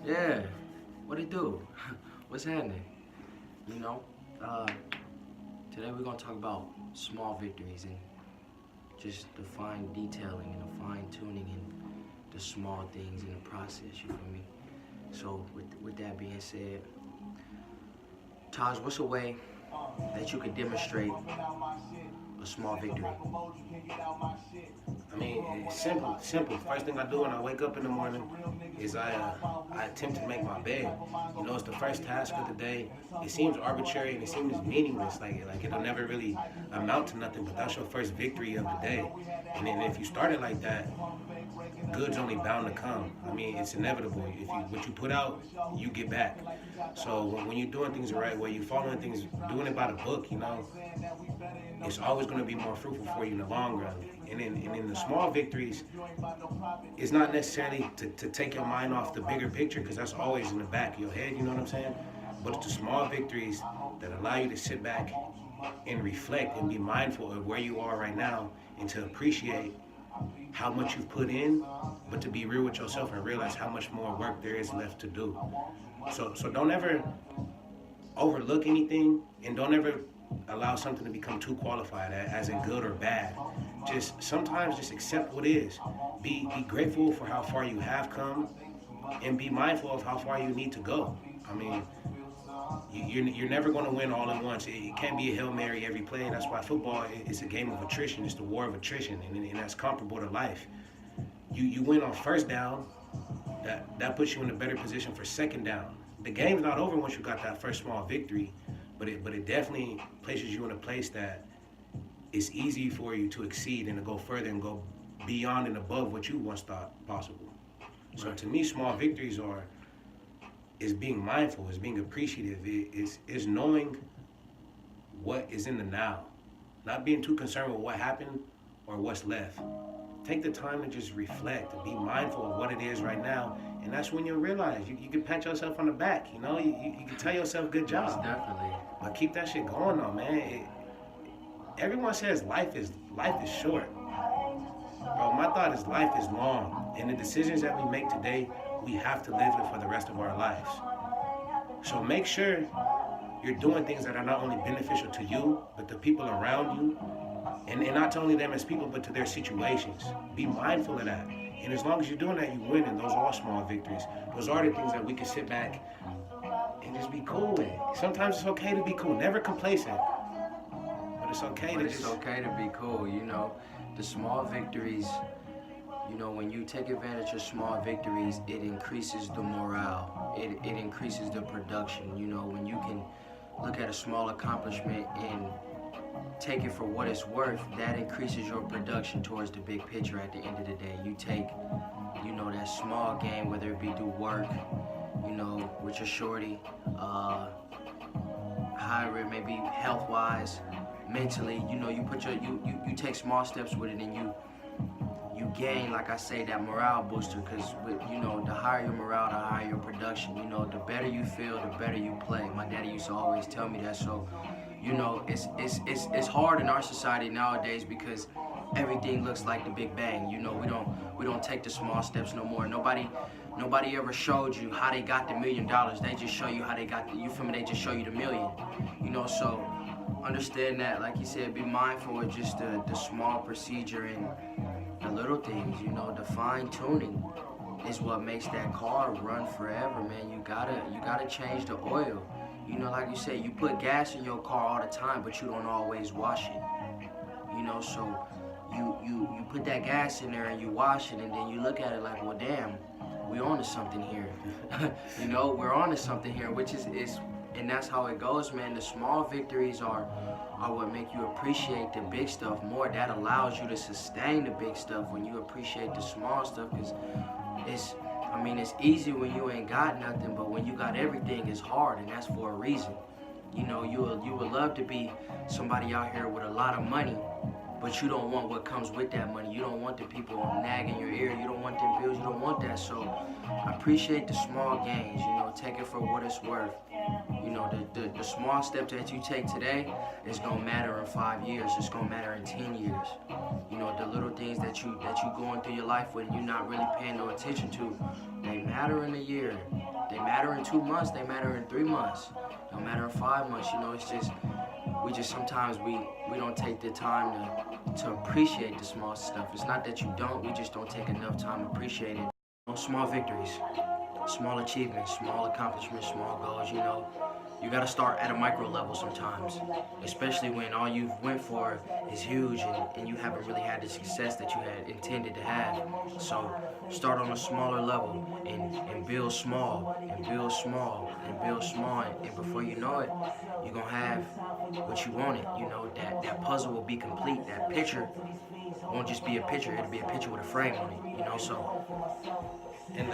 Yeah, what it do? What's happening? You know, uh, today we're gonna talk about small victories and just the fine detailing and the fine tuning and the small things in the process. You feel me? So, with that being said, Taj, what's a way that you could demonstrate a small victory? I mean, it's simple, simple. First thing I do when I wake up in the morning is I attempt to make my bed. You know, it's the first task of the day. It seems arbitrary and it seems meaningless, like it'll never really amount to nothing. But that's your first victory of the day. And then if you start it like that, good's only bound to come. I mean, it's inevitable. If you what you put out, you get back. So when you're doing things the right way, you following things, doing it by the book, you know, it's always going to be more fruitful for you in the long run. And in the small victories, it's not necessarily to take your mind off the bigger picture because that's always in the back of your head, you know what I'm saying? But it's the small victories that allow you to sit back and reflect and be mindful of where you are right now and to appreciate how much you've put in, but to be real with yourself and realize how much more work there is left to do. So don't ever overlook anything and don't ever allow something to become too qualified as in good or bad. Just sometimes just accept what is. Be grateful for how far you have come and be mindful of how far you need to go. I mean, you're never going to win all at once. It can't be a Hail Mary every play. That's why football is a game of attrition. It's the war of attrition, and that's comparable to life. You win on first down, that puts you in a better position for second down. The game's not over once you got that first small victory, but it definitely places you in a place that it's easy for you to exceed and to go further and go beyond and above what you once thought possible. So to me, small victories is being mindful, is being appreciative, is knowing what is in the now, not being too concerned with what happened or what's left. Take the time to just reflect and be mindful of what it is right now, and that's when you'll realize you can pat yourself on the back. You know, you can tell yourself good Yes, job, definitely. but keep that shit going though, man. Everyone says life is short. Bro, my thought is life is long, and the decisions that we make today, we have to live it for the rest of our lives. So make sure you're doing things that are not only beneficial to you, but the people around you, and not only them as people, but to their situations. Be mindful of that. And as long as you're doing that, you win, and those are small victories. Those are the things that we can sit back and just be cool with. Sometimes it's okay to be cool, never complacent, but it's okay But to it's just okay to be cool, you know. The small victories, you know, when you take advantage of small victories, it increases the morale. It increases the production, you know, when you can look at a small accomplishment and take it for what it's worth, that increases your production towards the big picture at the end of the day. You take, you know, that small game, whether it be through work, you know, with your shorty, however it may be health-wise, mentally, you know, you take small steps with it and you gain, like I say, that morale booster, because you know, the higher your morale, the higher your production. You know, the better you feel, the better you play. My daddy used to always tell me that. So, you know, it's hard in our society nowadays because everything looks like the Big Bang. You know, we don't take the small steps no more. Nobody ever showed you how they got the $1,000,000. They just show you how they got the, you feel me? They just show you the million. You know, so understand that, like you said, be mindful of just the small procedure and the little things, you know, the fine tuning is what makes that car run forever, man. You gotta change the oil. You know, like you said, you put gas in your car all the time, but you don't always wash it. You know, so you put that gas in there and you wash it, and then you look at it like, well, damn, we on to something here. You know, we're on to something here, which is and that's how it goes, man. The small victories are what make you appreciate the big stuff more. That allows you to sustain the big stuff when you appreciate the small stuff, because it's easy when you ain't got nothing, but when you got everything, it's hard, and that's for a reason. You know, you would love to be somebody out here with a lot of money, but you don't want what comes with that money. You don't want the people nagging your ear. You don't want them bills. You don't want that. So appreciate the small gains. You know, take it for what it's worth. You know, the small steps that you take today is gonna matter in 5 years. It's gonna matter in 10 years. You know, the little things that you going through your life with, you're not really paying no attention to, they matter in a year. They matter in 2 months, they matter in 3 months, no matter in 5 months. You know, it's just, sometimes we don't take the time to appreciate the small stuff. It's not that you don't, we just don't take enough time to appreciate it. Small victories, small achievements, small accomplishments, small goals, you know. You gotta start at a micro level sometimes, especially when all you've went for is huge and you haven't really had the success that you had intended to have. So start on a smaller level and build small and build small and build small, and before you know it, you're gonna have what you wanted. You know, that puzzle will be complete. That picture won't just be a picture, it'll be a picture with a frame on it, you know. So And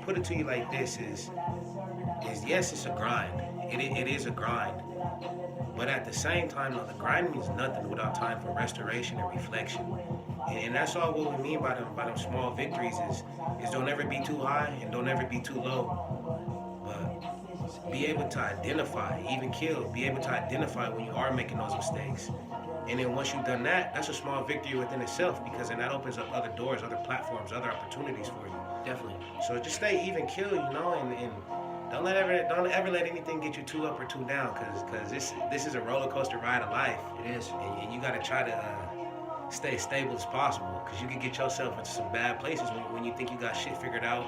put it to you like this is yes, it's a grind. It is a grind. But at the same time, though, the grind means nothing without time for restoration and reflection. And that's all what we mean by them small victories is don't ever be too high and don't ever be too low. But be able to identify, even kill, be able to identify when you are making those mistakes. And then once you've done that, that's a small victory within itself, because then that opens up other doors, other platforms, other opportunities for you. definitely. So just stay even kill, you know, and don't ever let anything get you too up or too down, cause this is a roller coaster ride of life. It is. And you gotta try to stay as stable as possible, cause you can get yourself into some bad places when you think you got shit figured out,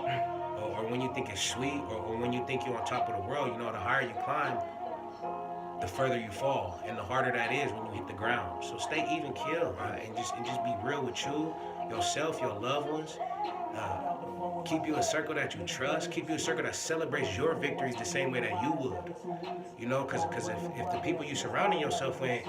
or when you think it's sweet, or when you think you're on top of the world. You know, the higher you climb, the further you fall, and the harder that is when you hit the ground. So stay even kill, right? And just be real with you, yourself, your loved ones. Keep you a circle that you trust. Keep you a circle that celebrates your victories the same way that you would. You know, because if the people you surrounding yourself with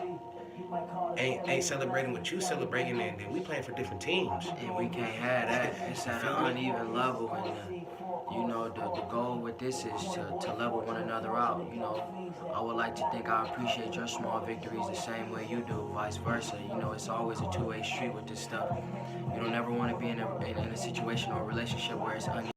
ain't celebrating what you celebrating, then we playing for different teams. And we can't have that. It's at an uneven level, and you know, the goal with this is to level one another out. You know, I would like to think I appreciate your small victories the same way you do, vice versa. You know, it's always a two-way street with this stuff. You don't ever want to be in a situation or a relationship where it's uneven.